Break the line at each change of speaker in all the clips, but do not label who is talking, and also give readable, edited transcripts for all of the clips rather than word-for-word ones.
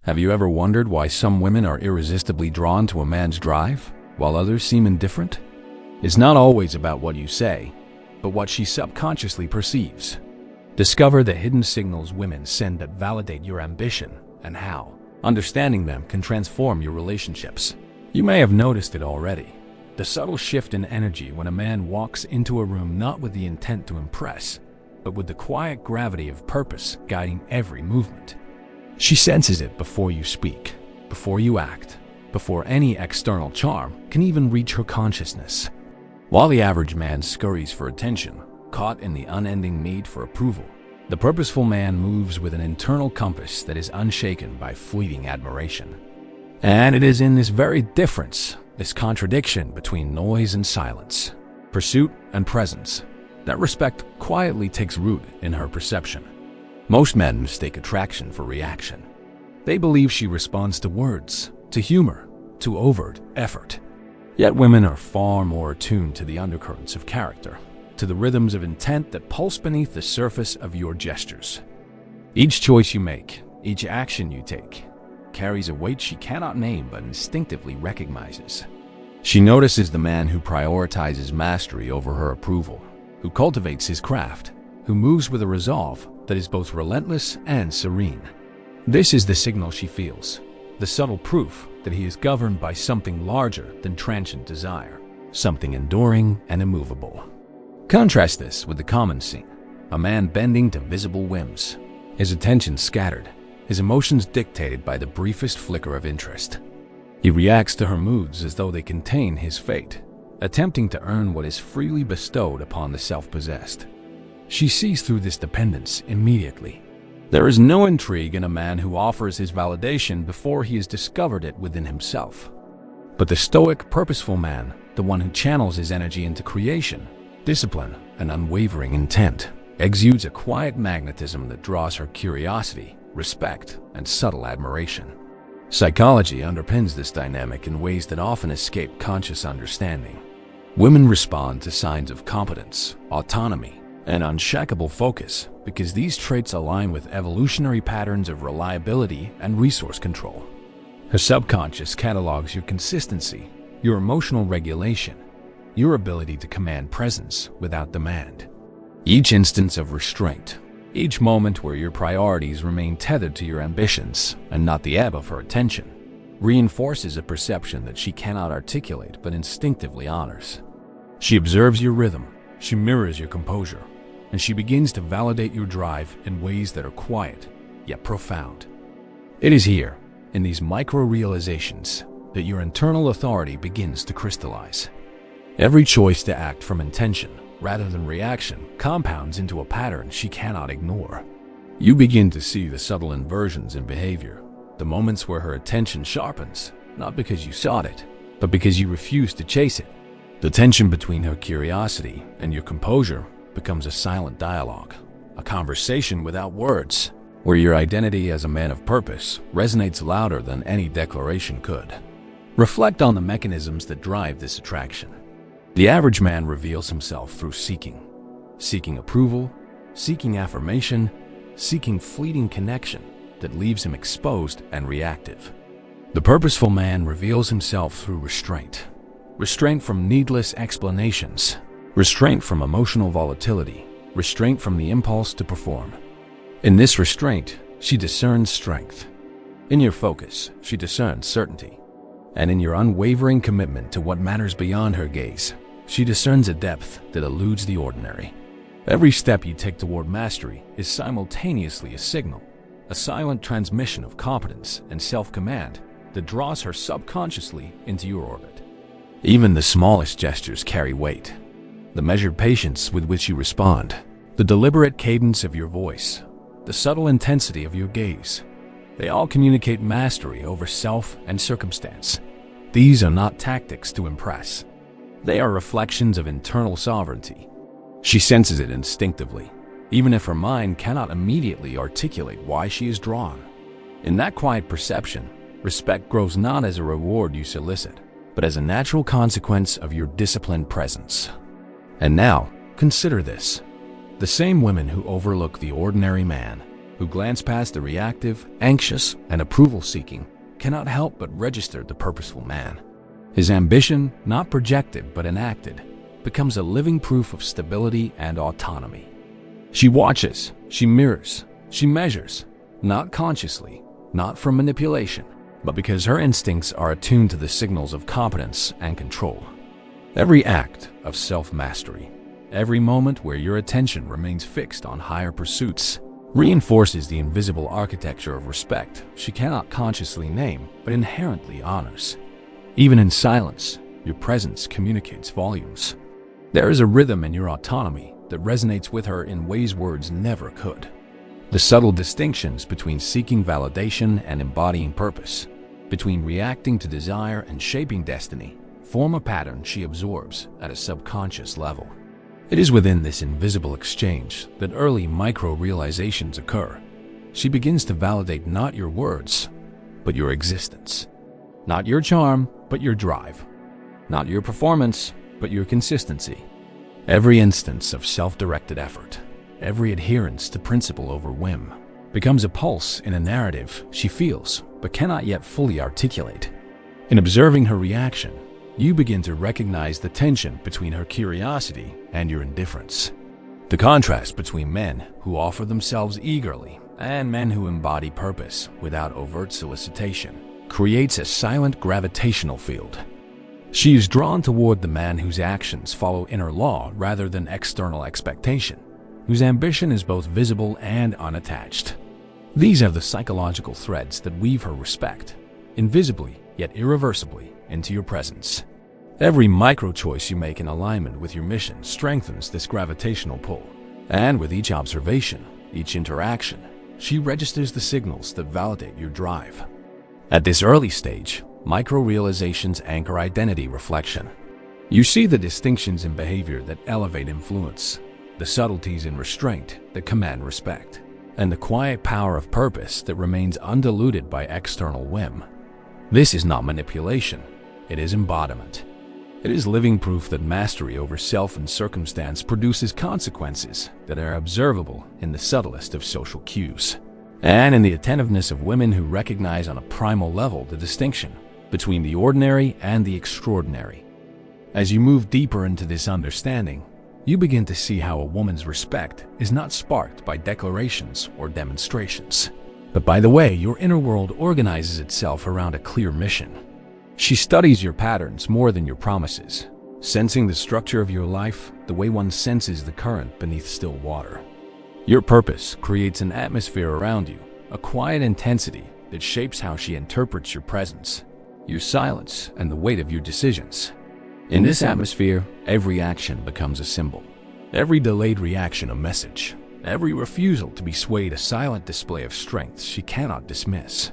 Have you ever wondered why some women are irresistibly drawn to a man's drive, while others seem indifferent? It's not always about what you say, but what she subconsciously perceives. Discover the hidden signals women send that validate your ambition and how understanding them can transform your relationships. You may have noticed it already. The subtle shift in energy when a man walks into a room not with the intent to impress, but with the quiet gravity of purpose guiding every movement. She senses it before you speak, before you act, before any external charm can even reach her consciousness. While the average man scurries for attention, caught in the unending need for approval, the purposeful man moves with an internal compass that is unshaken by fleeting admiration. And it is in this very difference, this contradiction between noise and silence, pursuit and presence, that respect quietly takes root in her perception. Most men mistake attraction for reaction. They believe she responds to words, to humor, to overt effort. Yet women are far more attuned to the undercurrents of character, to the rhythms of intent that pulse beneath the surface of your gestures. Each choice you make, each action you take, carries a weight she cannot name but instinctively recognizes. She notices the man who prioritizes mastery over her approval, who cultivates his craft, who moves with a resolve that is both relentless and serene. This is the signal she feels, the subtle proof that he is governed by something larger than transient desire, something enduring and immovable. Contrast this with the common scene, a man bending to visible whims, his attention scattered, his emotions dictated by the briefest flicker of interest. He reacts to her moods as though they contain his fate, attempting to earn what is freely bestowed upon the self-possessed. She sees through this dependence immediately. There is no intrigue in a man who offers his validation before he has discovered it within himself. But the stoic, purposeful man, the one who channels his energy into creation, discipline, and unwavering intent, exudes a quiet magnetism that draws her curiosity, respect, and subtle admiration. Psychology underpins this dynamic in ways that often escape conscious understanding. Women respond to signs of competence, autonomy, and unshakable focus because these traits align with evolutionary patterns of reliability and resource control. Her subconscious catalogs your consistency, your emotional regulation, your ability to command presence without demand. Each instance of restraint, each moment where your priorities remain tethered to your ambitions and not the ebb of her attention, reinforces a perception that she cannot articulate but instinctively honors. She observes your rhythm, she mirrors your composure, and she begins to validate your drive in ways that are quiet, yet profound. It is here, in these micro-realizations, that your internal authority begins to crystallize. Every choice to act from intention, rather than reaction, compounds into a pattern she cannot ignore. You begin to see the subtle inversions in behavior, the moments where her attention sharpens, not because you sought it, but because you refused to chase it. The tension between her curiosity and your composure becomes a silent dialogue, a conversation without words, where your identity as a man of purpose resonates louder than any declaration could. Reflect on the mechanisms that drive this attraction. The average man reveals himself through seeking approval, seeking affirmation, seeking fleeting connection that leaves him exposed and reactive. The purposeful man reveals himself through restraint from needless explanations, restraint from emotional volatility, restraint from the impulse to perform. In this restraint, she discerns strength. In your focus, she discerns certainty. And in your unwavering commitment to what matters beyond her gaze, she discerns a depth that eludes the ordinary. Every step you take toward mastery is simultaneously a signal, a silent transmission of competence and self-command that draws her subconsciously into your orbit. Even the smallest gestures carry weight. The measured patience with which you respond, the deliberate cadence of your voice, the subtle intensity of your gaze, they all communicate mastery over self and circumstance. These are not tactics to impress. They are reflections of internal sovereignty. She senses it instinctively, even if her mind cannot immediately articulate why she is drawn. In that quiet perception, respect grows not as a reward you solicit, but as a natural consequence of your disciplined presence. And now, consider this. The same women who overlook the ordinary man, who glance past the reactive, anxious, and approval-seeking, cannot help but register the purposeful man. His ambition, not projected but enacted, becomes a living proof of stability and autonomy. She watches, she mirrors, she measures, not consciously, not from manipulation, but because her instincts are attuned to the signals of competence and control. Every act of self-mastery, every moment where your attention remains fixed on higher pursuits, reinforces the invisible architecture of respect she cannot consciously name but inherently honors. Even in silence, your presence communicates volumes. There is a rhythm in your autonomy that resonates with her in ways words never could. The subtle distinctions between seeking validation and embodying purpose, between reacting to desire and shaping destiny, form a pattern she absorbs at a subconscious level. It is within this invisible exchange that early micro-realizations occur. She begins to validate not your words, but your existence. Not your charm, but your drive. Not your performance, but your consistency. Every instance of self-directed effort, every adherence to principle over whim, becomes a pulse in a narrative she feels but cannot yet fully articulate. In observing her reaction, you begin to recognize the tension between her curiosity and your indifference. The contrast between men who offer themselves eagerly and men who embody purpose without overt solicitation creates a silent gravitational field. She is drawn toward the man whose actions follow inner law rather than external expectation, whose ambition is both visible and unattached. These are the psychological threads that weave her respect, invisibly yet irreversibly, into your presence. Every micro-choice you make in alignment with your mission strengthens this gravitational pull, and with each observation, each interaction, she registers the signals that validate your drive. At this early stage, micro-realizations anchor identity reflection. You see the distinctions in behavior that elevate influence, the subtleties in restraint that command respect, and the quiet power of purpose that remains undiluted by external whim. This is not manipulation, it is embodiment. It is living proof that mastery over self and circumstance produces consequences that are observable in the subtlest of social cues, and in the attentiveness of women who recognize on a primal level the distinction between the ordinary and the extraordinary. As you move deeper into this understanding, you begin to see how a woman's respect is not sparked by declarations or demonstrations, but by the way your inner world organizes itself around a clear mission. She studies your patterns more than your promises, sensing the structure of your life the way one senses the current beneath still water. Your purpose creates an atmosphere around you, a quiet intensity that shapes how she interprets your presence, your silence, and the weight of your decisions. In this atmosphere, every action becomes a symbol, every delayed reaction a message, every refusal to be swayed a silent display of strength she cannot dismiss.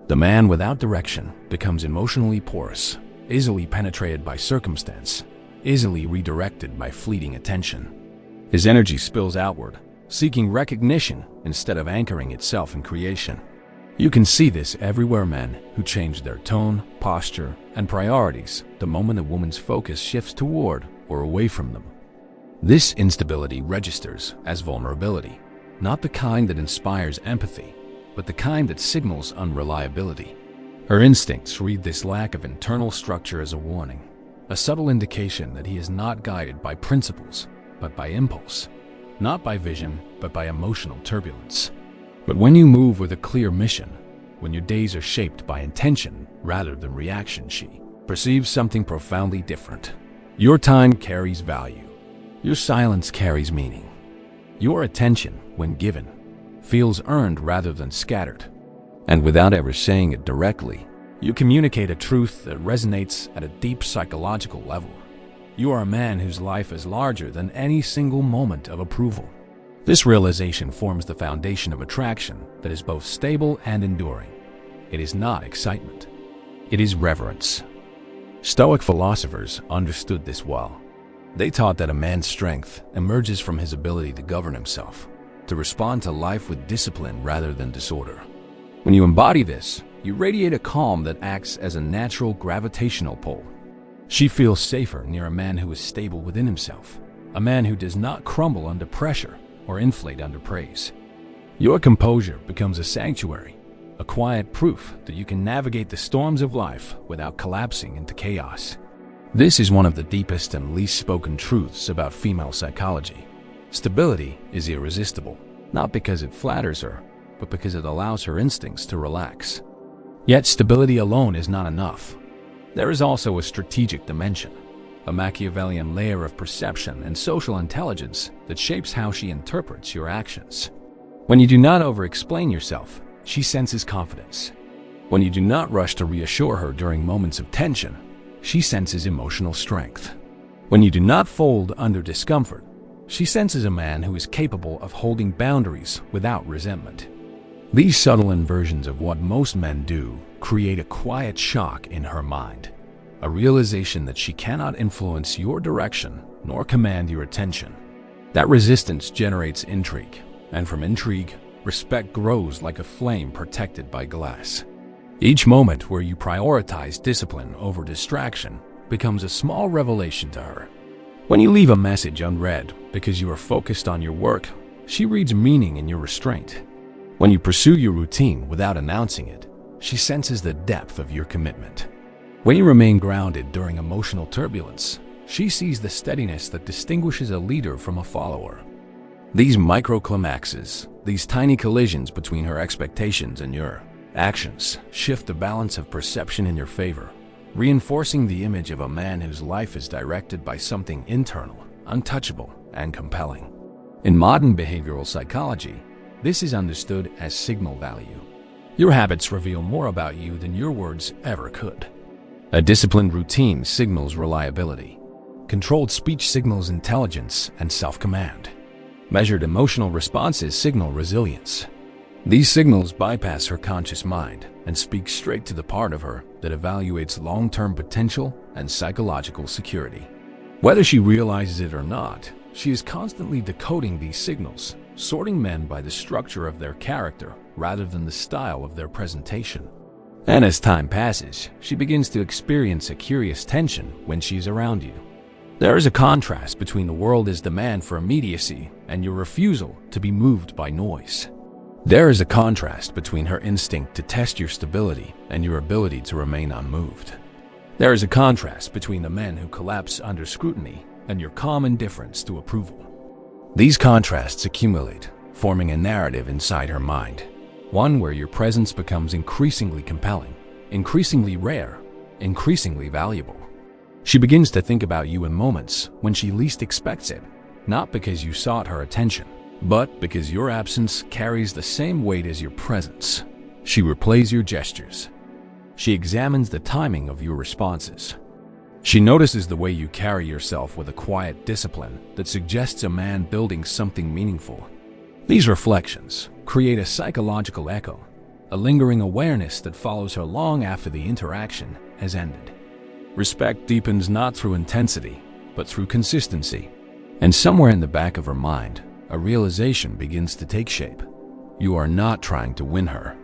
The man without direction becomes emotionally porous, easily penetrated by circumstance, easily redirected by fleeting attention. His energy spills outward, seeking recognition instead of anchoring itself in creation. You can see this everywhere. Men who change their tone, posture, and priorities the moment a woman's focus shifts toward or away from them. This instability registers as vulnerability, not the kind that inspires empathy, but the kind that signals unreliability. Her instincts read this lack of internal structure as a warning, a subtle indication that he is not guided by principles, but by impulse, not by vision, but by emotional turbulence. But when you move with a clear mission, when your days are shaped by intention rather than reaction, she perceives something profoundly different. Your time carries value. Your silence carries meaning. Your attention, when given, feels earned rather than scattered. And without ever saying it directly, you communicate a truth that resonates at a deep psychological level. You are a man whose life is larger than any single moment of approval. This realization forms the foundation of attraction that is both stable and enduring. It is not excitement. It is reverence. Stoic philosophers understood this well. They taught that a man's strength emerges from his ability to govern himself, to respond to life with discipline rather than disorder. When you embody this, you radiate a calm that acts as a natural gravitational pull. She feels safer near a man who is stable within himself, a man who does not crumble under pressure or inflate under praise. Your composure becomes a sanctuary, a quiet proof that you can navigate the storms of life without collapsing into chaos. This is one of the deepest and least spoken truths about female psychology. Stability is irresistible, not because it flatters her, but because it allows her instincts to relax. Yet stability alone is not enough. There is also a strategic dimension, a Machiavellian layer of perception and social intelligence that shapes how she interprets your actions. When you do not over-explain yourself, she senses confidence. When you do not rush to reassure her during moments of tension, she senses emotional strength. When you do not fold under discomfort, she senses a man who is capable of holding boundaries without resentment. These subtle inversions of what most men do create a quiet shock in her mind, a realization that she cannot influence your direction nor command your attention. That resistance generates intrigue, and from intrigue, respect grows like a flame protected by glass. Each moment where you prioritize discipline over distraction becomes a small revelation to her. When you leave a message unread because you are focused on your work, she reads meaning in your restraint. When you pursue your routine without announcing it, she senses the depth of your commitment. When you remain grounded during emotional turbulence, she sees the steadiness that distinguishes a leader from a follower. These microclimaxes, these tiny collisions between her expectations and your actions, shift the balance of perception in your favor, reinforcing the image of a man whose life is directed by something internal, untouchable, and compelling. In modern behavioral psychology, this is understood as signal value. Your habits reveal more about you than your words ever could. A disciplined routine signals reliability. Controlled speech signals intelligence and self-command. Measured emotional responses signal resilience. These signals bypass her conscious mind and speak straight to the part of her that evaluates long-term potential and psychological security. Whether she realizes it or not, she is constantly decoding these signals, sorting men by the structure of their character rather than the style of their presentation. And as time passes, she begins to experience a curious tension when she's around you. There is a contrast between the world's demand for immediacy and your refusal to be moved by noise. There is a contrast between her instinct to test your stability and your ability to remain unmoved. There is a contrast between the men who collapse under scrutiny and your calm indifference to approval. These contrasts accumulate, forming a narrative inside her mind, one where your presence becomes increasingly compelling, increasingly rare, increasingly valuable. She begins to think about you in moments when she least expects it, not because you sought her attention, but because your absence carries the same weight as your presence. She replays your gestures. She examines the timing of your responses. She notices the way you carry yourself with a quiet discipline that suggests a man building something meaningful. These reflections create a psychological echo, a lingering awareness that follows her long after the interaction has ended. Respect deepens not through intensity, but through consistency. And somewhere in the back of her mind, a realization begins to take shape. You are not trying to win her.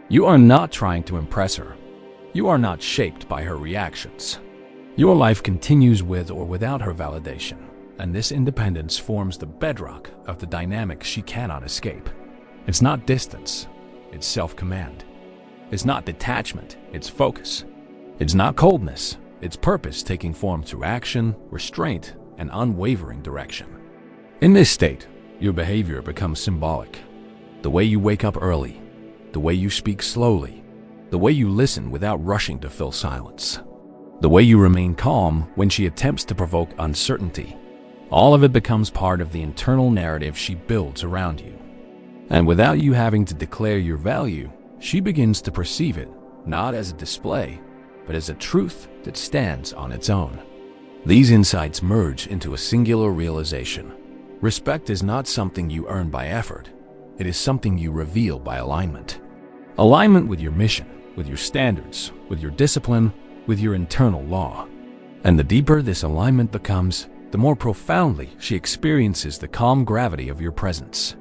You are not trying to impress her. You are not shaped by her reactions. Your life continues with or without her validation, and this independence forms the bedrock of the dynamic she cannot escape. It's not distance, it's self-command. It's not detachment, it's focus. It's not coldness, it's purpose taking form through action, restraint, and unwavering direction. In this state, your behavior becomes symbolic. The way you wake up early, the way you speak slowly, the way you listen without rushing to fill silence, the way you remain calm when she attempts to provoke uncertainty. All of it becomes part of the internal narrative she builds around you. And without you having to declare your value, she begins to perceive it, not as a display, but as a truth that stands on its own. These insights merge into a singular realization. Respect is not something you earn by effort. It is something you reveal by alignment. Alignment with your mission, with your standards, with your discipline, with your internal law. And the deeper this alignment becomes, the more profoundly she experiences the calm gravity of your presence.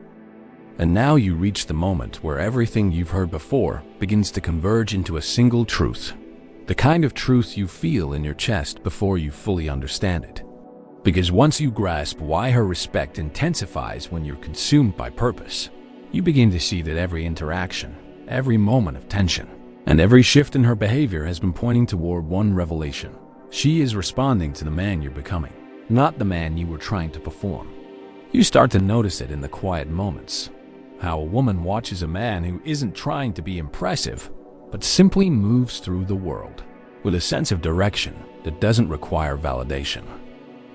And now you reach the moment where everything you've heard before begins to converge into a single truth. The kind of truth you feel in your chest before you fully understand it. Because once you grasp why her respect intensifies when you're consumed by purpose, You begin to see that every interaction, every moment of tension, and every shift in her behavior has been pointing toward one revelation. She is responding to the man you're becoming, not the man you were trying to perform. You start to notice it in the quiet moments, how a woman watches a man who isn't trying to be impressive, but simply moves through the world with a sense of direction that doesn't require validation.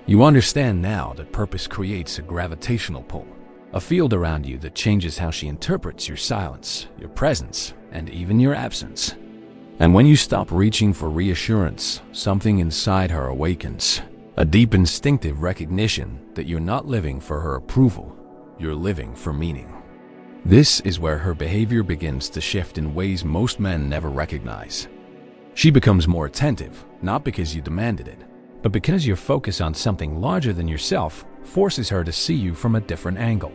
You understand now that purpose creates a gravitational pull, a field around you that changes how she interprets your silence, your presence, and even your absence. And when you stop reaching for reassurance, something inside her awakens, a deep instinctive recognition that you're not living for her approval, you're living for meaning. This is where her behavior begins to shift in ways most men never recognize. She becomes more attentive, not because you demanded it, but because your focus on something larger than yourself forces her to see you from a different angle.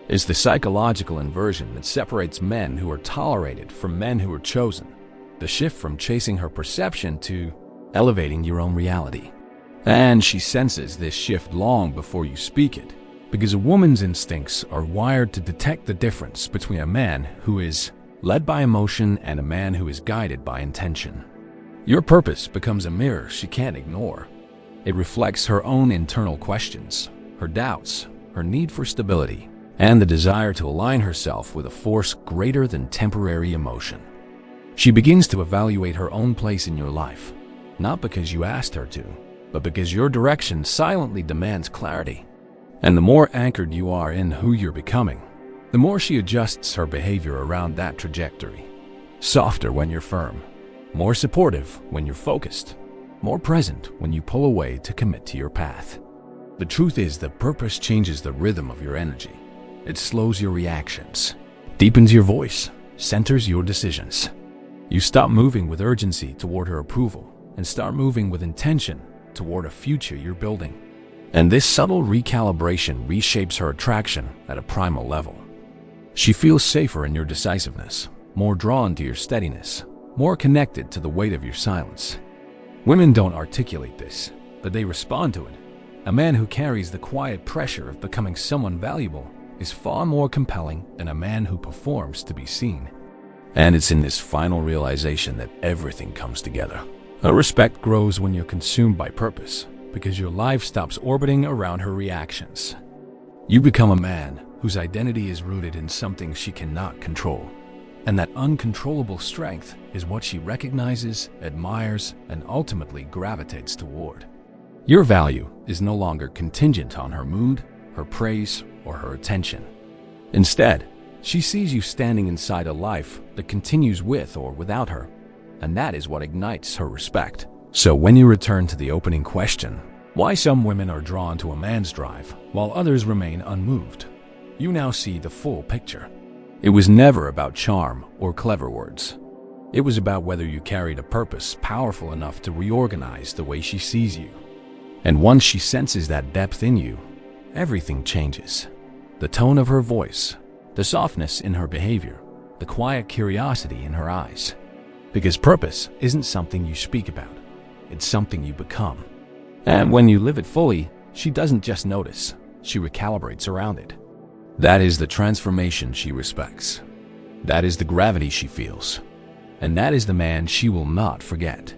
It's the psychological inversion that separates men who are tolerated from men who are chosen, the shift from chasing her perception to elevating your own reality. And she senses this shift long before you speak it, because a woman's instincts are wired to detect the difference between a man who is led by emotion and a man who is guided by intention. Your purpose becomes a mirror she can't ignore. It reflects her own internal questions, her doubts, her need for stability, and the desire to align herself with a force greater than temporary emotion. She begins to evaluate her own place in your life, not because you asked her to, but because your direction silently demands clarity. And the more anchored you are in who you're becoming, the more she adjusts her behavior around that trajectory. Softer when you're firm, more supportive when you're focused, more present when you pull away to commit to your path. The truth is that purpose changes the rhythm of your energy. It slows your reactions, deepens your voice, centers your decisions. You stop moving with urgency toward her approval and start moving with intention toward a future you're building. And this subtle recalibration reshapes her attraction at a primal level. She feels safer in your decisiveness, more drawn to your steadiness, more connected to the weight of your silence. Women don't articulate this, but they respond to it. A man who carries the quiet pressure of becoming someone valuable is far more compelling than a man who performs to be seen. And it's in this final realization that everything comes together. Her respect grows when you're consumed by purpose, because your life stops orbiting around her reactions. You become a man whose identity is rooted in something she cannot control. And that uncontrollable strength is what she recognizes, admires, and ultimately gravitates toward. Your value is no longer contingent on her mood, her praise, or her attention. Instead, she sees you standing inside a life that continues with or without her, and that is what ignites her respect. So when you return to the opening question, why some women are drawn to a man's drive while others remain unmoved, you now see the full picture. It was never about charm or clever words. It was about whether you carried a purpose powerful enough to reorganize the way she sees you. And once she senses that depth in you, everything changes. The tone of her voice, the softness in her behavior, the quiet curiosity in her eyes. Because purpose isn't something you speak about, it's something you become. And when you live it fully, she doesn't just notice, she recalibrates around it. That is the transformation she respects. That is the gravity she feels. And that is the man she will not forget.